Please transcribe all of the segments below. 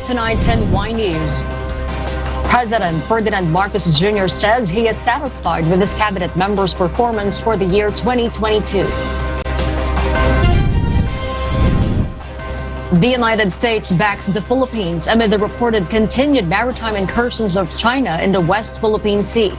tonight 10Y News. President Ferdinand Marcos Jr. says he is satisfied with his cabinet members' performance for the year 2022. The United States backs the Philippines amid the reported continued maritime incursions of China in the West Philippine Sea.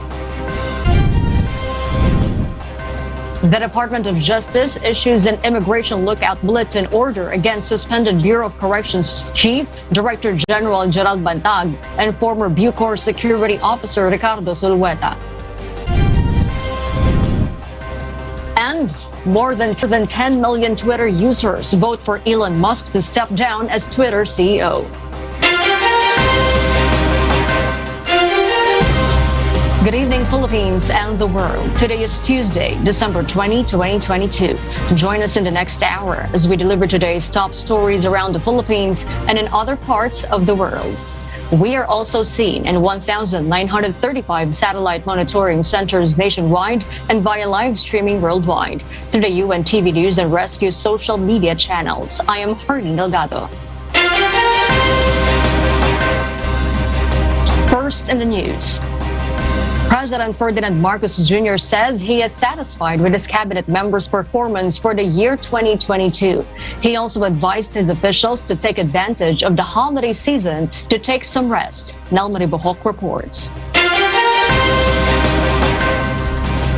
The Department of Justice issues an immigration lookout bulletin order against suspended Bureau of Corrections Chief Director General Gerald Bantag and former Bucor Security Officer Ricardo Zulueta. And more than 10 million Twitter users vote for Elon Musk to step down as Twitter CEO. Good evening, Philippines and the world. Today is Tuesday, December 20, 2022. Join us in the next hour as we deliver today's top stories around the Philippines and in other parts of the world. We are also seen in 1,935 satellite monitoring centers nationwide and via live streaming worldwide through the UNTV News and Rescue social media channels. I am Harleen Delgado. First in the news. President Ferdinand Marcos Jr. says he is satisfied with his cabinet members' performance for the year 2022. He also advised his officials to take advantage of the holiday season to take some rest. Nel Maribohok reports.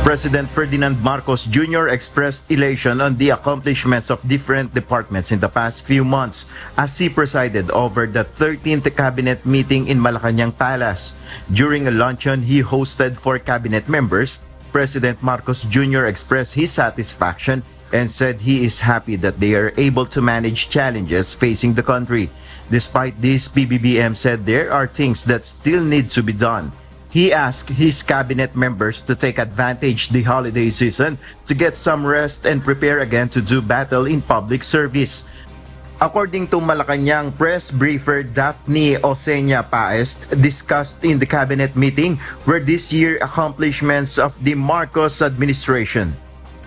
President Ferdinand Marcos Jr. expressed elation on the accomplishments of different departments in the past few months as he presided over the 13th cabinet meeting in Malacanang Palace. During a luncheon he hosted for cabinet members, President Marcos Jr. expressed his satisfaction and said he is happy that they are able to manage challenges facing the country. Despite this, PBBM said there are things that still need to be done. He asked his cabinet members to take advantage the holiday season to get some rest and prepare again to do battle in public service. According to Malacanang press briefer Daphne Osenia Paest, discussed in the cabinet meeting were this year accomplishments of the Marcos administration.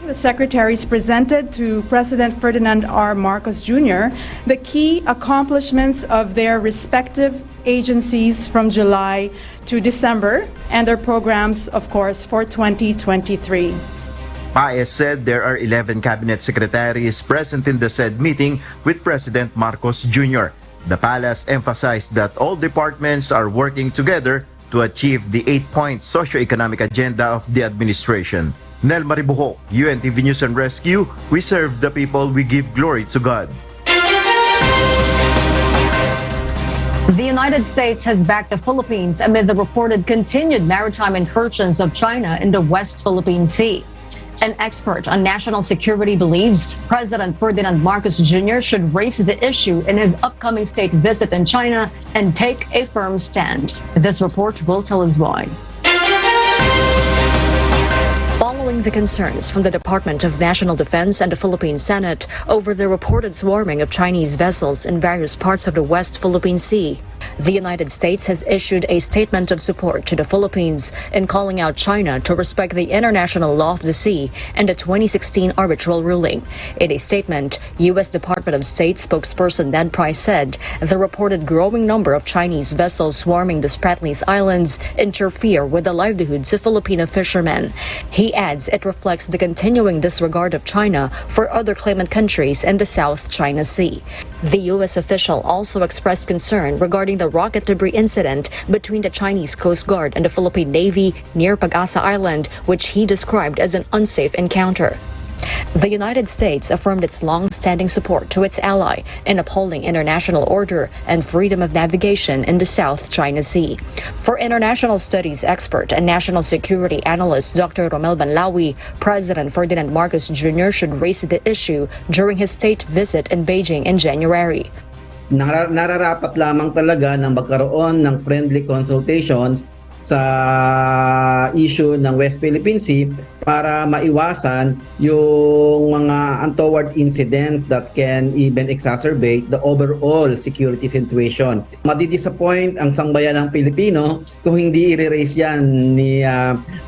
The secretaries presented to President Ferdinand R. Marcos Jr. the key accomplishments of their respective agencies from July to December and their programs, of course, for 2023. Paes said there are 11 cabinet secretaries present in the said meeting with President Marcos Jr. The palace emphasized that all departments are working together to achieve the 8-point socio-economic agenda of the administration. Nel Maribohok, UNTV News and Rescue, we serve the people, we give glory to God. The United States has backed the Philippines amid the reported continued maritime incursions of China in the West Philippine Sea. An expert on national security believes President Ferdinand Marcos Jr. should raise the issue in his upcoming state visit in China and take a firm stand. This report will tell us why. Following the concerns from the Department of National Defense and the Philippine Senate over the reported swarming of Chinese vessels in various parts of the West Philippine Sea, the United States has issued a statement of support to the Philippines in calling out China to respect the international law of the sea and the 2016 arbitral ruling. In a statement, U.S. Department of State spokesperson Ned Price said the reported growing number of Chinese vessels swarming the Spratlys Islands interfere with the livelihoods of Filipino fishermen. He adds it reflects the continuing disregard of China for other claimant countries in the South China Sea. The U.S. official also expressed concern regarding the rocket debris incident between the Chinese Coast Guard and the Philippine Navy near Pag-asa Island, which he described as an unsafe encounter. The United States affirmed its long-standing support to its ally in upholding international order and freedom of navigation in the South China Sea. For international studies expert and national security analyst Dr. Romel Banlawi, President Ferdinand Marcos Jr. should raise the issue during his state visit in Beijing in January. Nararapat lamang talaga na magkaroon ng friendly consultations sa issue ng West Philippine Sea para maiwasan yung mga untoward incidents that can even exacerbate the overall security situation. Madidisappoint ang sangbayanang Pilipino kung hindi i-raise yan ni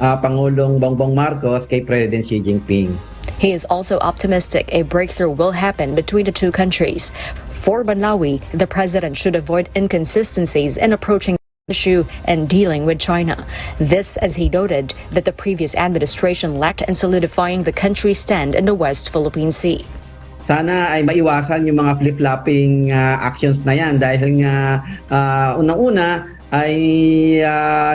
Pangulong Bongbong Marcos kay President Xi Jinping. He is also optimistic a breakthrough will happen between the two countries. For Banlawi, the president should avoid inconsistencies in approaching the issue and dealing with China. This, as he noted, that the previous administration lacked in solidifying the country's stand in the West Philippine Sea. Sana ay maiwasan yung mga flip-flopping actions na yan dahil nga unang-una ay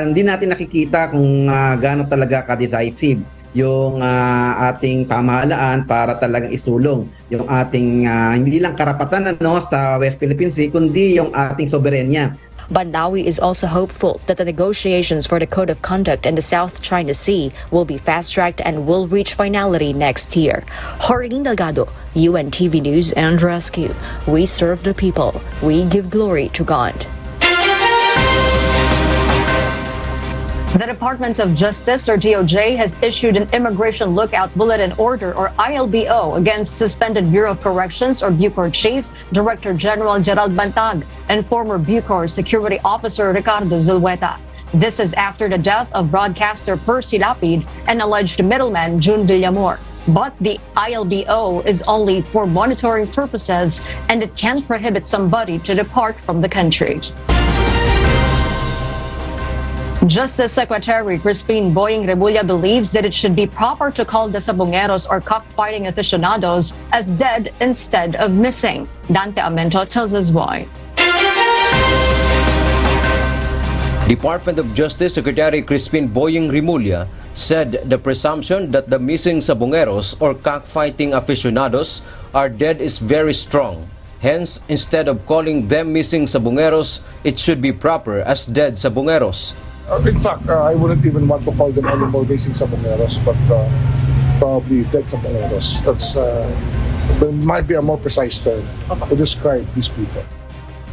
hindi natin nakikita kung gaano talaga ka-decisive yung ating pamahalaan para talagang isulong yung ating hindi lang karapatan sa West Philippine Sea kundi yung ating soberenya. Banlawi is also hopeful that the negotiations for the Code of Conduct in the South China Sea will be fast-tracked and will reach finality next year. Harleen Delgado, UNTV News and Rescue. We serve the people. We give glory to God. The Department of Justice, or DOJ, has issued an Immigration Lookout Bulletin Order, or ILBO, against suspended Bureau of Corrections, or Bucor Chief, Director General Gerald Bantag, and former Bucor Security Officer Ricardo Zulueta. This is after the death of broadcaster Percy Lapid and alleged middleman June Villamor. But the ILBO is only for monitoring purposes, and it can't prohibit somebody to depart from the country. Justice Secretary Crispin Boying Remulla believes that it should be proper to call the sabongeros or cockfighting aficionados as dead instead of missing. Dante Amento tells us why. Department of Justice Secretary Crispin Boying Remulla said the presumption that the missing sabongeros or cockfighting aficionados are dead is very strong. Hence, instead of calling them missing sabongeros, it should be proper as dead sabongeros. In fact, I wouldn't even want to call them anymore missing sabongeros, but probably dead sabongeros. There might be a more precise term to describe these people.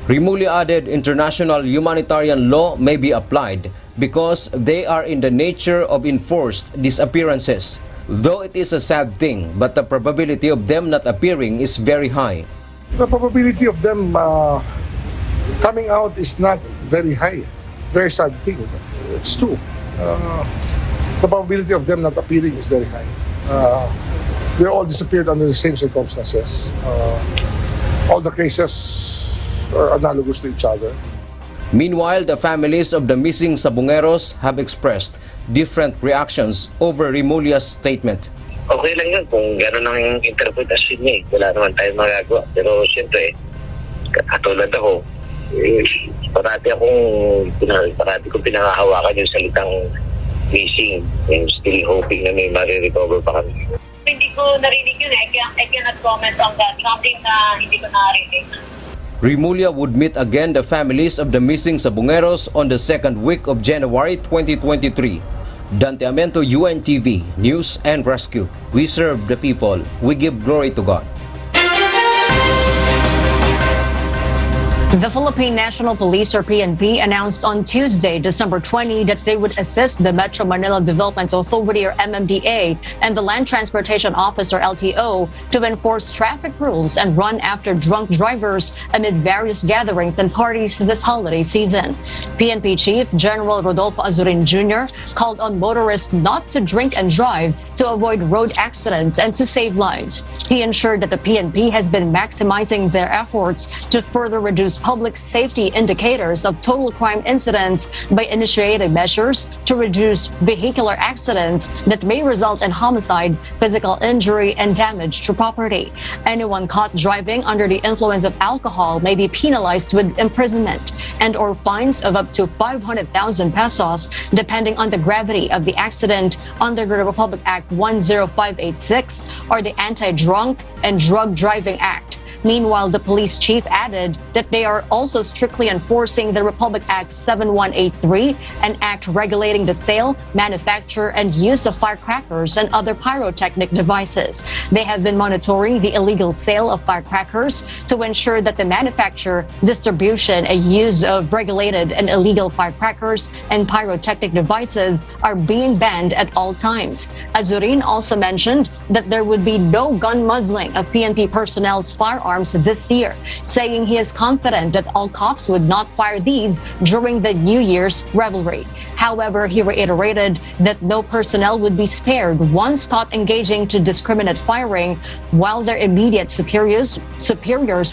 Remulla added international humanitarian law may be applied because they are in the nature of enforced disappearances. Though it is a sad thing, but the probability of them not appearing is very high. The probability of them coming out is not very high. Very sad thing. It's true. The probability of them not appearing is very high. They all disappeared under the same circumstances. All the cases are analogous to each other. Meanwhile, the families of the missing sabongeros have expressed different reactions over Remulla's statement. Okay lang yun kung gano'n ang interpretasyon niya. Wala naman tayong magagawa. Pero siyempre, katulad ako, parati kong pinangahawakan yung salitang missing and still hoping na may marirecover pa kami. Hindi ko narinig yun I cannot comment on that. Something na hindi ko narinig. Remulla would meet again the families of the missing sabongeros on the second week of January 2023. Dante Amento, UNTV, News and Rescue. We serve the people. We give glory to God. The Philippine National Police, or PNP, announced on Tuesday, December 20, that they would assist the Metro Manila Development Authority, or MMDA, and the Land Transportation Office, or LTO, to enforce traffic rules and run after drunk drivers amid various gatherings and parties this holiday season. PNP Chief General Rodolfo Azurin Jr. called on motorists not to drink and drive to avoid road accidents and to save lives. He ensured that the PNP has been maximizing their efforts to further reduce public safety indicators of total crime incidents by initiating measures to reduce vehicular accidents that may result in homicide, physical injury, and damage to property. Anyone caught driving under the influence of alcohol may be penalized with imprisonment and/or fines of up to 500,000 pesos, depending on the gravity of the accident, under the Republic Act 10586 or the Anti-Drunk and Drug Driving Act. Meanwhile, the police chief added that they are also strictly enforcing the Republic Act 7183, an act regulating the sale, manufacture, and use of firecrackers and other pyrotechnic devices. They have been monitoring the illegal sale of firecrackers to ensure that the manufacture, distribution, and use of regulated and illegal firecrackers and pyrotechnic devices are being banned at all times. Azurin also mentioned that there would be no gun muzzling of PNP personnel's firearms firearms this year, saying he is confident that all cops would not fire these during the New Year's revelry. However, he reiterated that no personnel would be spared once caught engaging to discriminate firing, while their immediate superiors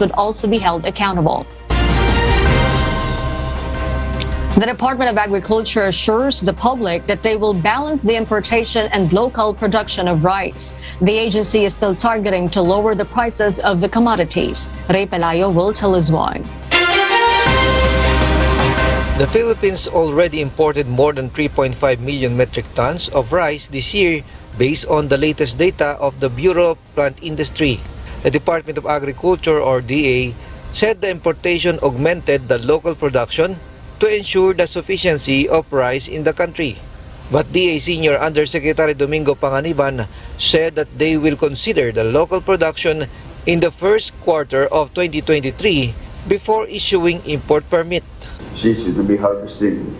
would also be held accountable. The Department of Agriculture assures the public that they will balance the importation and local production of rice. The agency is still targeting to lower the prices of the commodities. Ray Pelayo will tell us why. The Philippines already imported more than 3.5 million metric tons of rice this year based on the latest data of the Bureau of Plant Industry. The Department of Agriculture, or DA, said the importation augmented the local production to ensure the sufficiency of rice in the country. But DA Senior Undersecretary Domingo Panganiban said that they will consider the local production in the first quarter of 2023 before issuing import permit. Since it will be harvesting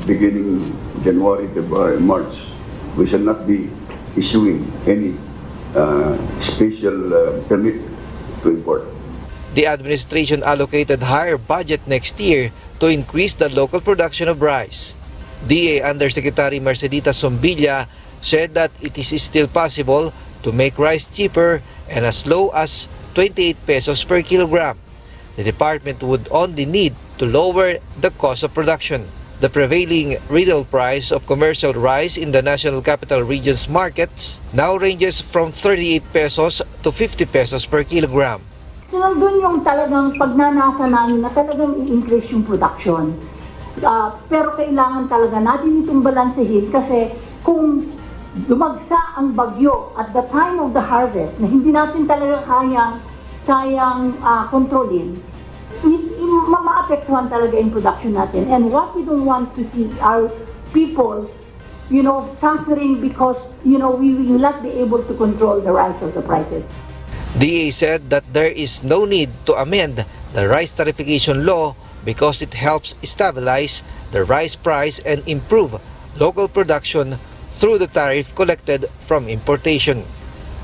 beginning January, February, March, we shall not be issuing any special permit to import. The administration allocated higher budget next year to increase the local production of rice. DA Undersecretary Mercedita Sombilla said that it is still possible to make rice cheaper and as low as 28 pesos per kilogram. The department would only need to lower the cost of production. The prevailing retail price of commercial rice in the National Capital Region's markets now ranges from 38 pesos to 50 pesos per kilogram. So nandun yung talagang pagnanasa namin na talagang i-increase yung production. Pero kailangan talaga natin itong balansehin kasi kung lumagsa ang bagyo at the time of the harvest na hindi natin talaga kayang kontrolin, maapektuhan talaga yung production natin. And what we don't want to see are people, suffering because, we will not be able to control the rise of the prices. DA said that there is no need to amend the rice tariffication law because it helps stabilize the rice price and improve local production through the tariff collected from importation.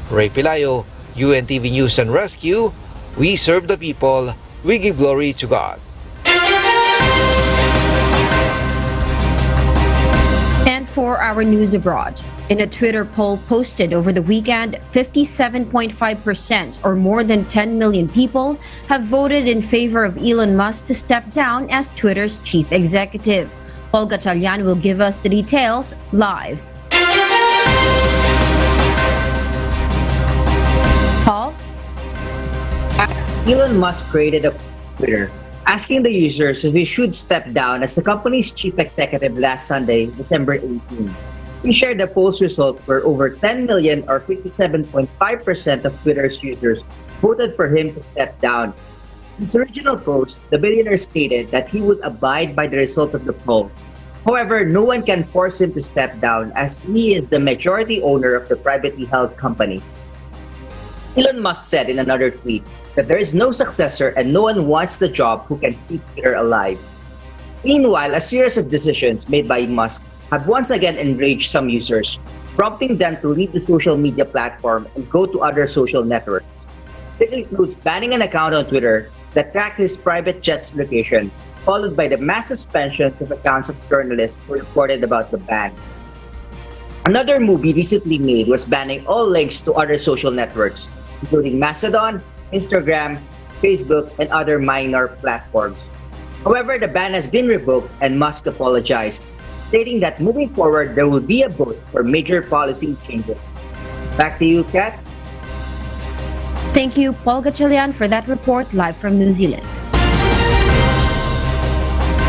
Ray Pelayo, UNTV News and Rescue. We serve the people. We give glory to God. And for our news abroad, in a Twitter poll posted over the weekend, 57.5% or more than 10 million people have voted in favor of Elon Musk to step down as Twitter's chief executive. Olga Talyan will give us the details live. Paul? Elon Musk created a Twitter asking the users if he should step down as the company's chief executive last Sunday, December 18. He shared the poll's result where over 10 million or 57.5% of Twitter's users voted for him to step down. In his original post, the billionaire stated that he would abide by the result of the poll. However, no one can force him to step down as he is the majority owner of the privately held company. Elon Musk said in another tweet that there is no successor and no one wants the job who can keep Twitter alive. Meanwhile, a series of decisions made by Musk have once again enraged some users, prompting them to leave the social media platform and go to other social networks. This includes banning an account on Twitter that tracked his private jet's location, followed by the mass suspensions of accounts of journalists who reported about the ban. Another move he recently made was banning all links to other social networks, including Mastodon, Instagram, Facebook, and other minor platforms. However, the ban has been revoked and Musk apologized, stating that moving forward, there will be a vote for major policy changes. Back to you, Kat. Thank you, Paul Gatchalian, for that report live from New Zealand.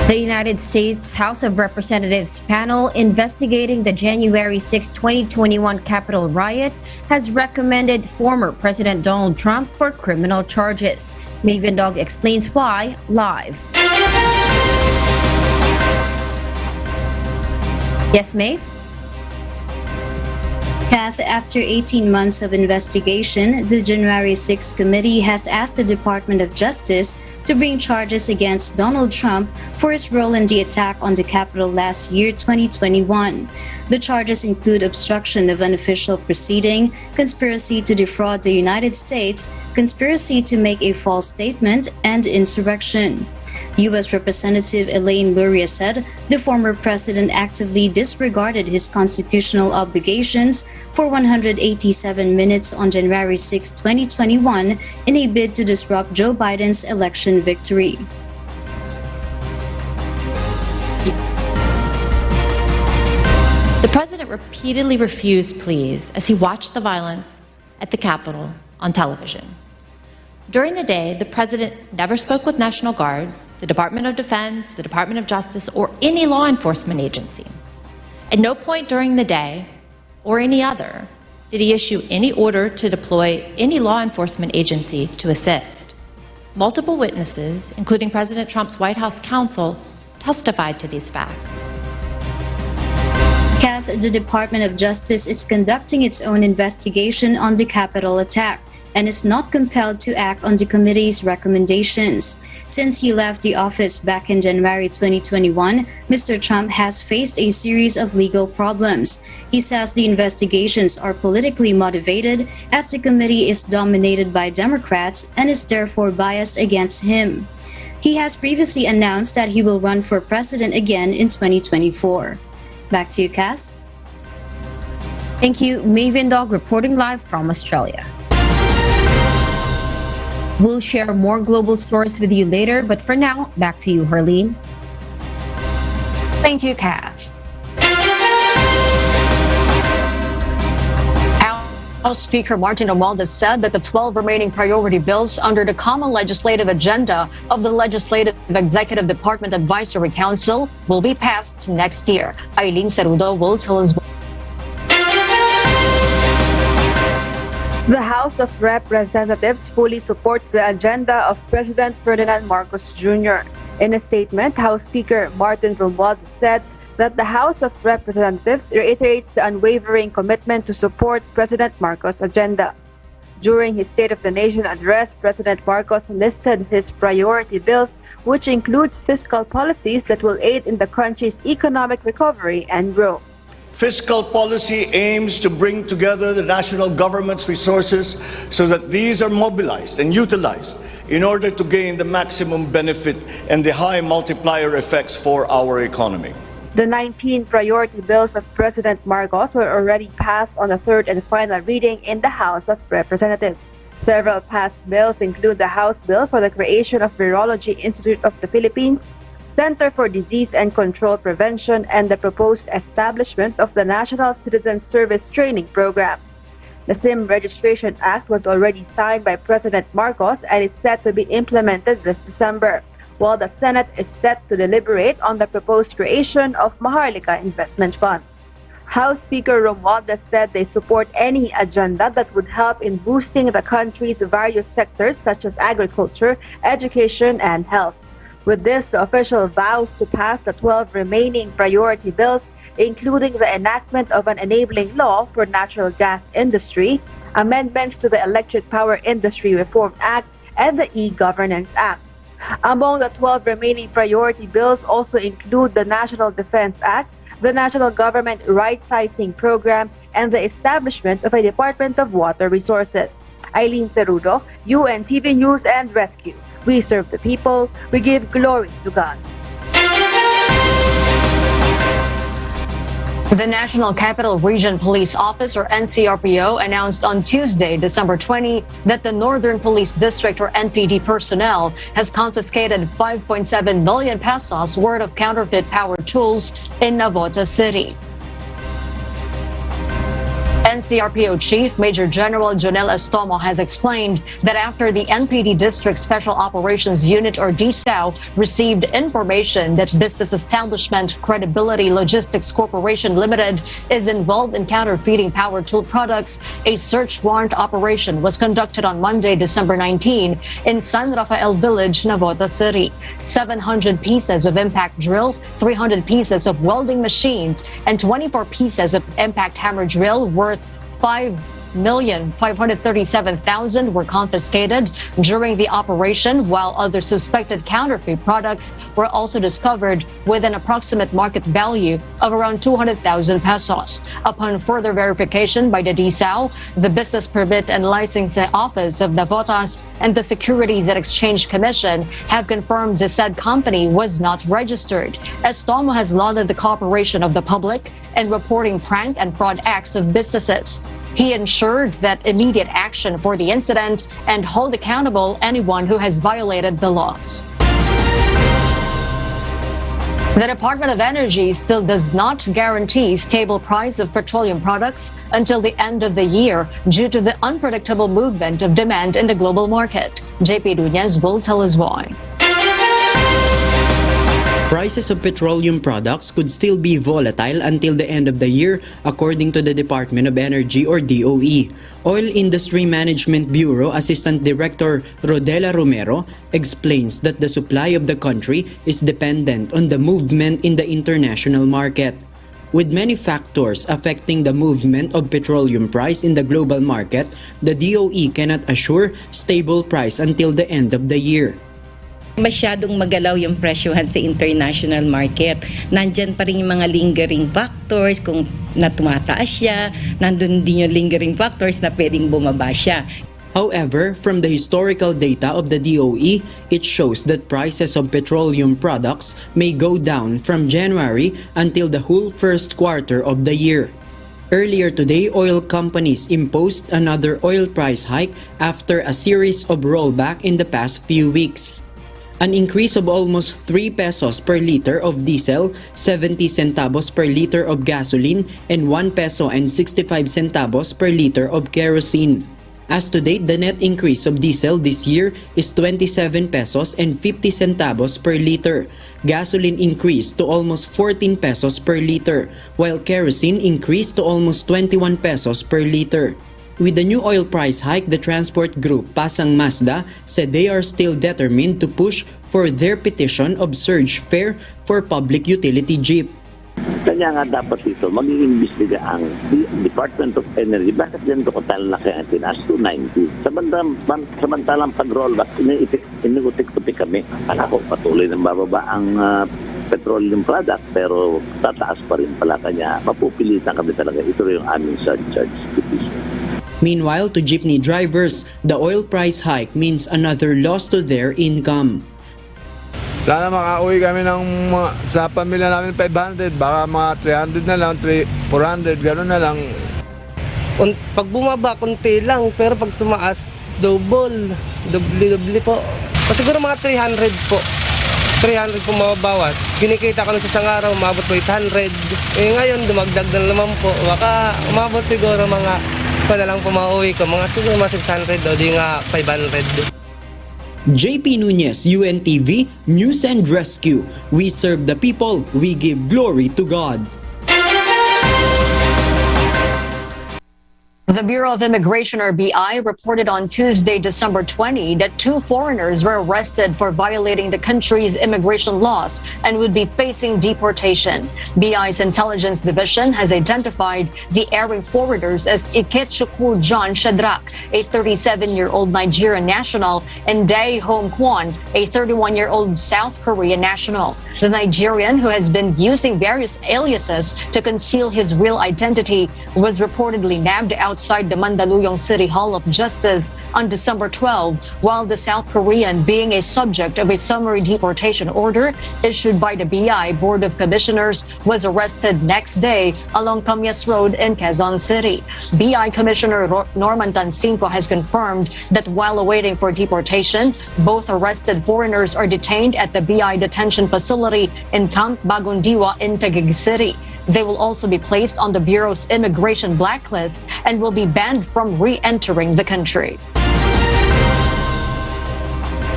The United States House of Representatives panel investigating the January 6, 2021 Capitol riot has recommended former President Donald Trump for criminal charges. Maven Dog explains why live. Kat, Kath, after 18 months of investigation, the January 6th committee has asked the Department of Justice to bring charges against Donald Trump for his role in the attack on the Capitol last year, 2021. The charges include obstruction of an official proceeding, conspiracy to defraud the United States, conspiracy to make a false statement, and insurrection. U.S. Representative Elaine Luria said the former president actively disregarded his constitutional obligations for 187 minutes on January 6, 2021, in a bid to disrupt Joe Biden's election victory. The president repeatedly refused pleas as he watched the violence at the Capitol on television. During the day, the president never spoke with National Guard, the Department of Defense, the Department of Justice, or any law enforcement agency. At no point during the day, or any other, did he issue any order to deploy any law enforcement agency to assist. Multiple witnesses, including President Trump's White House counsel, testified to these facts. Kath, the Department of Justice is conducting its own investigation on the Capitol attack and is not compelled to act on the committee's recommendations. Since he left the office back in January 2021, Mr. Trump has faced a series of legal problems. He says the investigations are politically motivated as the committee is dominated by Democrats and is therefore biased against him. He has previously announced that he will run for president again in 2024. Back to you, Kath. Thank you, Mavian Dog, reporting live from Australia. We'll share more global stories with you later, but for now, back to you, Harleen. Thank you, Kath. House Speaker Martin Romualdez said that the 12 remaining priority bills under the common legislative agenda of the Legislative Executive Department Advisory Council will be passed next year. Eileen Cerudo will tell us. The House of Representatives fully supports the agenda of President Ferdinand Marcos Jr. In a statement, House Speaker Martin Romualdez said that the House of Representatives reiterates the unwavering commitment to support President Marcos' agenda. During his State of the Nation address, President Marcos listed his priority bills, which includes fiscal policies that will aid in the country's economic recovery and growth. Fiscal policy aims to bring together the national government's resources so that these are mobilized and utilized in order to gain the maximum benefit and the high multiplier effects for our economy. The 19 priority bills of President Marcos were already passed on the third and final reading in the House of Representatives. Several passed bills include the House bill for the creation of Virology Institute of the Philippines, Center for Disease and Control Prevention, and the proposed establishment of the National Citizen Service Training Program. The SIM Registration Act was already signed by President Marcos and is set to be implemented this December, while the Senate is set to deliberate on the proposed creation of Maharlika Investment Fund. House Speaker Romualdez said they support any agenda that would help in boosting the country's various sectors such as agriculture, education, and health. With this, the official vows to pass the 12 remaining priority bills, including the enactment of an enabling law for natural gas industry, amendments to the Electric Power Industry Reform Act, and the E-Governance Act. Among the 12 remaining priority bills also include the National Defense Act, the National Government Right-Sizing Program, and the establishment of a Department of Water Resources. Eileen Cerudo, UNTV News and Rescue. We serve the people, we give glory to God. The National Capital Region Police Office, or NCRPO, announced on Tuesday, December 20, that the Northern Police District, or NPD, personnel has confiscated 5.7 million pesos worth of counterfeit power tools in Navotas City. NCRPO Chief Major General Jonel Estomo has explained that after the NPD District Special Operations Unit, or DSAO, received information that business establishment Credibility Logistics Corporation Limited is involved in counterfeiting power tool products, a search warrant operation was conducted on Monday, December 19, in San Rafael Village, Navotas City. 700 pieces of impact drill, 300 pieces of welding machines, and 24 pieces of impact hammer drill worth 5,537,000 were confiscated during the operation, while other suspected counterfeit products were also discovered with an approximate market value of around 200,000 pesos. Upon further verification by the DSAO, the Business Permit and Licensing Office of Navotas and the Securities and Exchange Commission have confirmed the said company was not registered. Estomo has lauded the cooperation of the public in reporting prank and fraud acts of businesses. He ensured that immediate action for the incident and hold accountable anyone who has violated the laws. The Department of Energy still does not guarantee stable price of petroleum products until the end of the year due to the unpredictable movement of demand in the global market. JP Nunez will tell us why. Prices of petroleum products could still be volatile until the end of the year, according to the Department of Energy or DOE. Oil Industry Management Bureau Assistant Director Rodela Romero explains that the supply of the country is dependent on the movement in the international market. With many factors affecting the movement of petroleum price in the global market, the DOE cannot assure stable price until the end of the year. Masyadong magalaw yung presyohan sa international market. Nandyan pa rin yung mga lingering factors kung natumataas siya, nandun din yung lingering factors na pwedeng bumaba siya. However, from the historical data of the DOE, it shows that prices of petroleum products may go down from January until the whole first quarter of the year. Earlier today, oil companies imposed another oil price hike after a series of rollback in the past few weeks. An increase of almost 3 pesos per liter of diesel, 70 centavos per liter of gasoline, and 1 peso and 65 centavos per liter of kerosene. As to date, the net increase of diesel this year is 27 pesos and 50 centavos per liter. Gasoline increased to almost 14 pesos per liter, while kerosene increased to almost 21 pesos per liter. With the new oil price hike, the transport group Pasang Mazda said they are still determined to push for their petition of surge fare for public utility jeep. Kanya nga dapat ito, mag-iimbestiga ang Department of Energy. Bakit ganito ko talaki ang tinaas to 90? Samantalang pag-rollback, inutik-utik kami. Kala ko patuloy ng bababa ang petroleum product, pero tataas pa rin pala kanya. Mapupilitan kami talaga. Ito rin yung aming surcharge petition. Meanwhile, to jeepney drivers, the oil price hike means another loss to their income. Sana makauwi kami sa pamilya namin 500, baka mga 300 na lang, 400, gano'n na lang. Pag bumaba, konti lang, pero pag tumaas, doble po. Siguro mga 300 po. 300 po mababawas. Kinikita ko na sa isang araw, umabot po 800. Ngayon, dumagdag na naman po. Baka umabot siguro mga na lang po mauwi ko, siguro mga 600 o di nga 500. JP Nunez, UNTV, News and Rescue. We serve the people, we give glory to God. The Bureau of Immigration, or BI, reported on Tuesday, December 20, that 2 foreigners were arrested for violating the country's immigration laws and would be facing deportation. BI's Intelligence Division has identified the erring forwarders as Ikechukwu John Shadrach, a 37-year-old Nigerian national, and Dae Hong Kwon, a 31-year-old South Korean national. The Nigerian, who has been using various aliases to conceal his real identity, was reportedly nabbed outside the Mandaluyong City Hall of Justice on December 12, while the South Korean being a subject of a summary deportation order issued by the BI Board of Commissioners was arrested next day along Camyas Road in Quezon City. BI Commissioner Norman Tancinco has confirmed that while awaiting for deportation, both arrested foreigners are detained at the BI detention facility in Camp Bagundiwa in Taguig City. They will also be placed on the Bureau's immigration blacklist and will be banned from re-entering the country.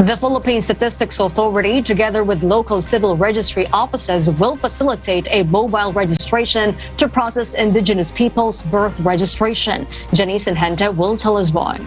The Philippine Statistics Authority, together with local civil registry offices, will facilitate a mobile registration to process indigenous people's birth registration. Janice Henta will tell us why.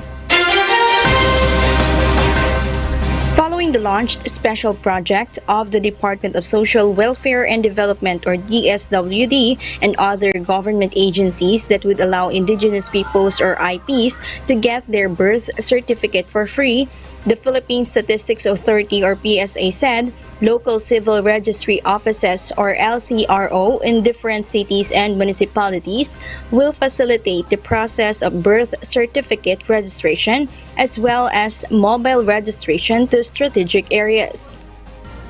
Following the launched special project of the Department of Social Welfare and Development or DSWD and other government agencies that would allow indigenous peoples or IPs to get their birth certificate for free, the Philippine Statistics Authority or PSA said local civil registry offices or LCRO in different cities and municipalities will facilitate the process of birth certificate registration as well as mobile registration to strategic areas.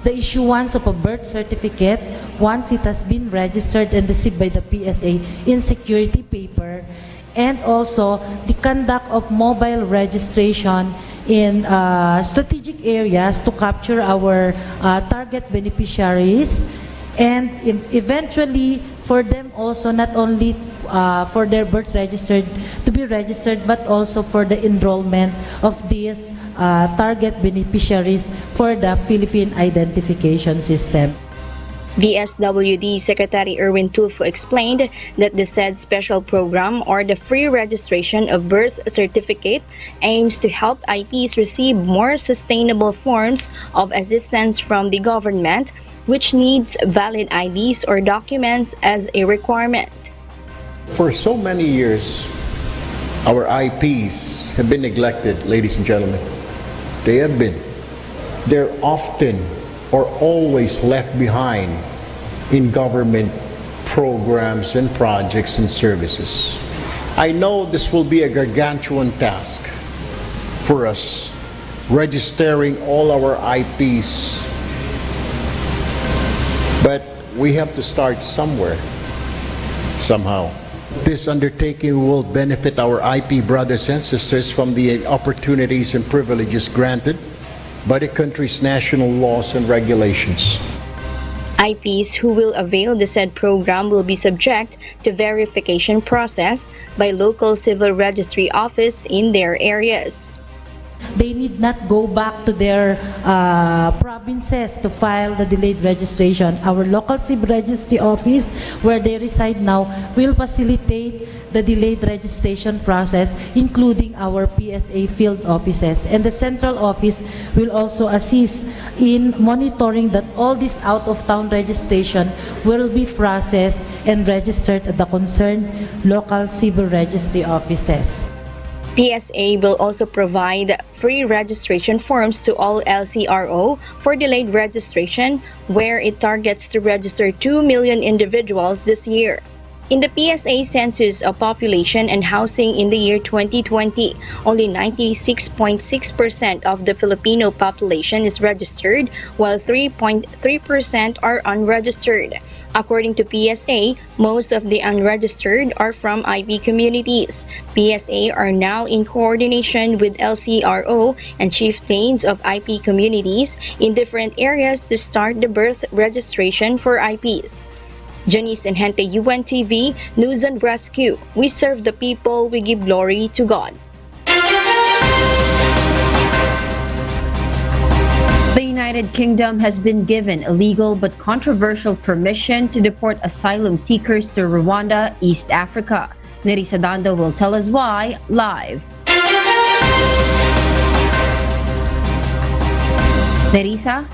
The issuance of a birth certificate, once it has been registered and received by the PSA in security paper, and also the conduct of mobile registration in strategic areas to capture our target beneficiaries, and eventually for them also not only for their birth registered to be registered but also for the enrollment of these target beneficiaries for the Philippine Identification System. DSWD Secretary Erwin Tulfo explained that the said special program or the free registration of birth certificate aims to help IPs receive more sustainable forms of assistance from the government, which needs valid IDs or documents as a requirement. For so many years, our IPs have been neglected, ladies and gentlemen. They have been. They're often or always left behind in government programs and projects and services. I know this will be a gargantuan task for us, registering all our IPs, but we have to start somewhere, somehow. This undertaking will benefit our IP brothers and sisters from the opportunities and privileges granted by the country's national laws and regulations. IPs who will avail the said program will be subject to verification process by local civil registry office in their areas. They need not go back to their provinces to file the delayed registration. Our local civil registry office, where they reside now, will facilitate the delayed registration process, including our PSA field offices. And the central office will also assist in monitoring that all this out-of-town registration will be processed and registered at the concerned local civil registry offices. PSA will also provide free registration forms to all LCRO for delayed registration, where it targets to register 2 million individuals this year. In the PSA Census of Population and Housing in the year 2020, only 96.6% of the Filipino population is registered, while 3.3% are unregistered. According to PSA, most of the unregistered are from IP communities. PSA are now in coordination with LCRO and chieftains of IP communities in different areas to start the birth registration for IPs. Janice and Gente, UNTV, News and Rescue. We serve the people, we give glory to God. The United Kingdom has been given illegal but controversial permission to deport asylum seekers to Rwanda, East Africa. Nerissa Dando will tell us why live. Nerissa?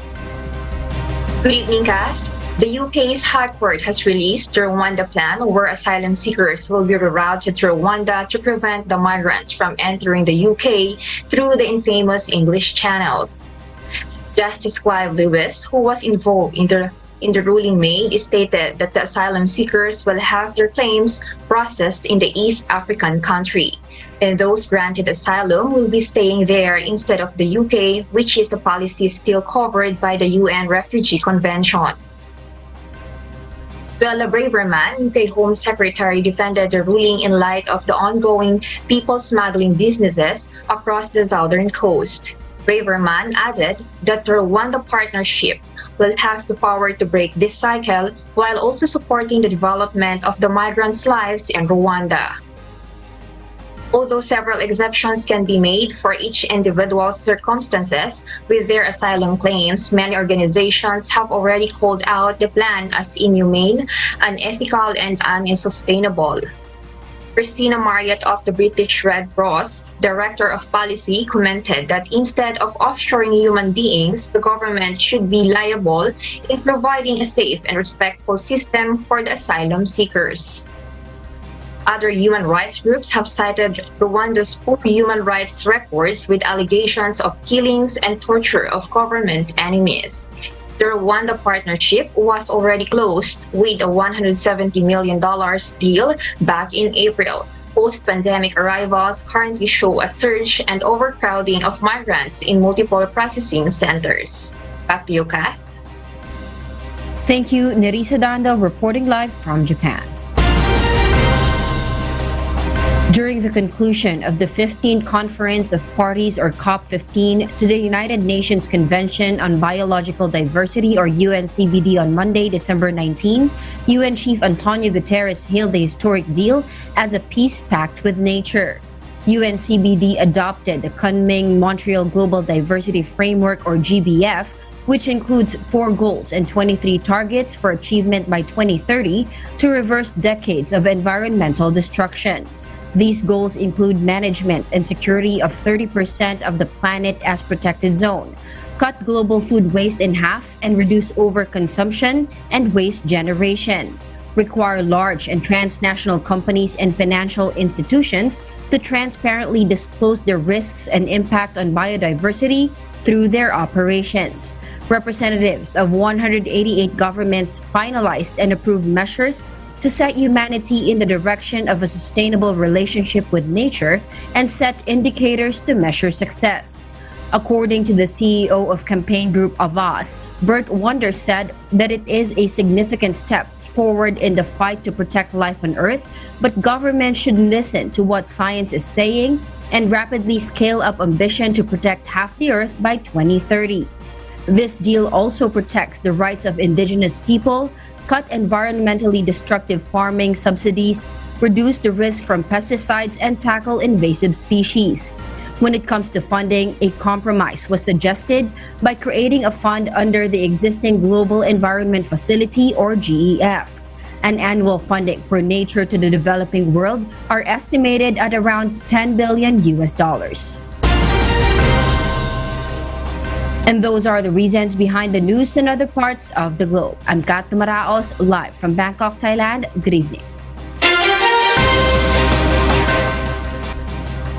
Good evening, Kath. The UK's High Court has released the Rwanda plan, where asylum seekers will be rerouted to Rwanda to prevent the migrants from entering the UK through the infamous English channels. Justice Clive Lewis, who was involved in the ruling made, stated that the asylum seekers will have their claims processed in the East African country, and those granted asylum will be staying there instead of the UK, which is a policy still covered by the UN Refugee Convention. Bella Braverman, UK Home Secretary, defended the ruling in light of the ongoing people smuggling businesses across the southern coast. Braverman added that the Rwanda partnership will have the power to break this cycle while also supporting the development of the migrants' lives in Rwanda. Although several exceptions can be made for each individual's circumstances with their asylum claims, many organizations have already called out the plan as inhumane, unethical, and unsustainable. Christina Marriott of the British Red Cross, Director of Policy, commented that instead of offshoring human beings, the government should be liable in providing a safe and respectful system for the asylum seekers. Other human rights groups have cited Rwanda's poor human rights records with allegations of killings and torture of government enemies. The Rwanda partnership was already closed with a $170 million deal back in April. Post-pandemic arrivals currently show a surge and overcrowding of migrants in multiple processing centers. Back to you, Kath. Thank you, Nerissa Dando, reporting live from Japan. During the conclusion of the 15th Conference of Parties, or COP15, to the United Nations Convention on Biological Diversity, or UNCBD, on Monday, December 19, UN Chief Antonio Guterres hailed the historic deal as a peace pact with nature. UNCBD adopted the Kunming-Montreal Global Diversity Framework, or GBF, which includes 4 goals and 23 targets for achievement by 2030 to reverse decades of environmental destruction. These goals include management and security of 30% of the planet as protected zone, cut global food waste in half, and reduce overconsumption and waste generation. Require large and transnational companies and financial institutions to transparently disclose their risks and impact on biodiversity through their operations. Representatives of 188 governments finalized and approved measures to set humanity in the direction of a sustainable relationship with nature and set indicators to measure success. According to the CEO of campaign group Avaz, Bert Wonder said that it is a significant step forward in the fight to protect life on Earth, but governments should listen to what science is saying and rapidly scale up ambition to protect half the Earth by 2030. This deal also protects the rights of indigenous people, cut environmentally destructive farming subsidies, reduce the risk from pesticides, and tackle invasive species. When it comes to funding, a compromise was suggested by creating a fund under the existing Global Environment Facility, or GEF. And annual funding for nature to the developing world are estimated at around $10 billion. And those are the reasons behind the news in other parts of the globe. I'm Kat Maraos, live from Bangkok, Thailand. Good evening.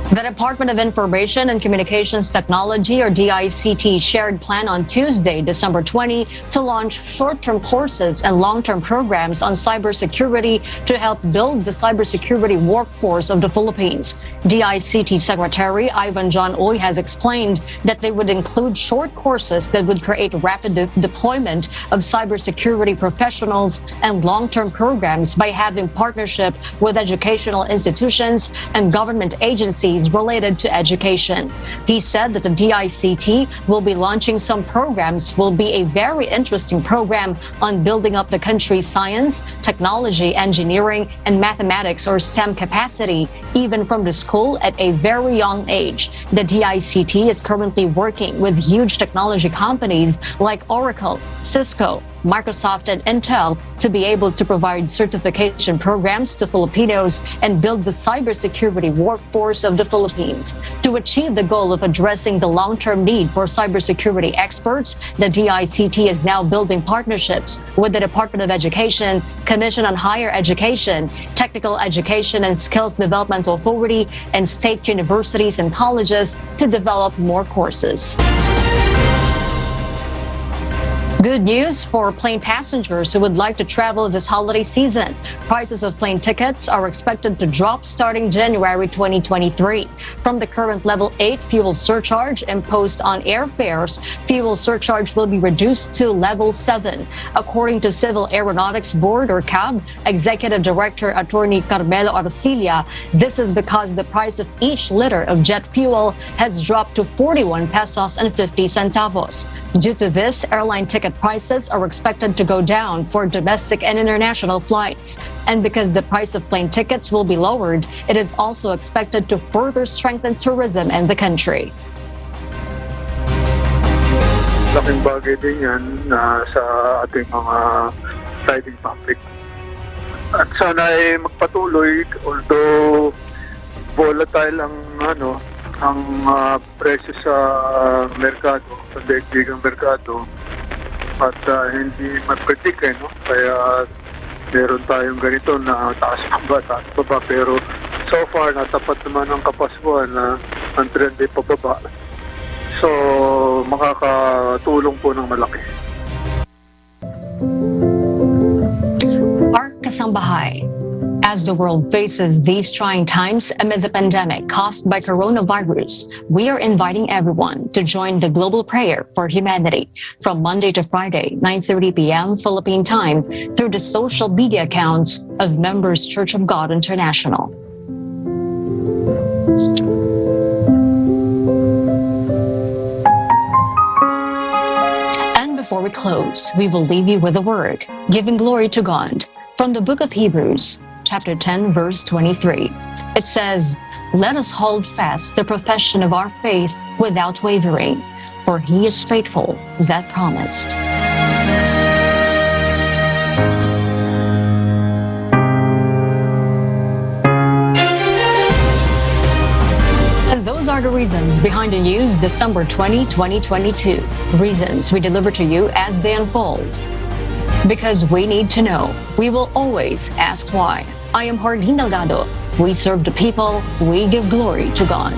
The Department of Information and Communications Technology, or DICT, shared plan on Tuesday, December 20, to launch short-term courses and long-term programs on cybersecurity to help build the cybersecurity workforce of the Philippines. DICT Secretary Ivan John Oy has explained that they would include short courses that would create rapid deployment of cybersecurity professionals and long-term programs by having partnership with educational institutions and government agencies related to education. He said that the DICT will be launching some programs, will be a very interesting program on building up the country's science, technology, engineering, and mathematics, or STEM capacity, even from the school at a very young age. The DICT is currently working with huge technology companies like Oracle, Cisco, Microsoft, and Intel to be able to provide certification programs to Filipinos and build the cybersecurity workforce of the Philippines. To achieve the goal of addressing the long-term need for cybersecurity experts, the DICT is now building partnerships with the Department of Education, Commission on Higher Education, Technical Education and Skills Development Authority, and state universities and colleges to develop more courses. Good news for plane passengers who would like to travel this holiday season. Prices of plane tickets are expected to drop starting January 2023. From the current level 8 fuel surcharge imposed on airfares, fuel surcharge will be reduced to level 7. According to Civil Aeronautics Board, or CAB, Executive Director Attorney Carmelo Arcilla, this is because the price of each liter of jet fuel has dropped to 41 pesos and 50 centavos. Due to this, airline ticket prices are expected to go down for domestic and international flights. And because the price of plane tickets will be lowered, it is also expected to further strengthen tourism in the country. Laking bagay din yan sa ating mga riding public. At sana ay magpatuloy, although volatile ang presyo sa merkado, sa daigdigang merkado, at hindi ma-predict no? Kaya meron tayong ganito na taas baba, pero so far natapat naman ang kapaskuhan na ang trend ay pababa. So makakatulong po ng malaki. Our kasambahay. As the world faces these trying times amid the pandemic caused by coronavirus, we are inviting everyone to join the global prayer for humanity from Monday to Friday, 9:30 p.m. Philippine time through the social media accounts of Members Church of God International. And before we close, we will leave you with a word, giving glory to God. From the book of Hebrews, chapter 10, verse 23. It says, "Let us hold fast the profession of our faith without wavering, for he is faithful that promised." And those are the reasons behind the news December 20, 2022. Reasons we deliver to you as they unfold. Because we need to know, we will always ask why. I am Hardin Delgado. We serve the people, we give glory to God.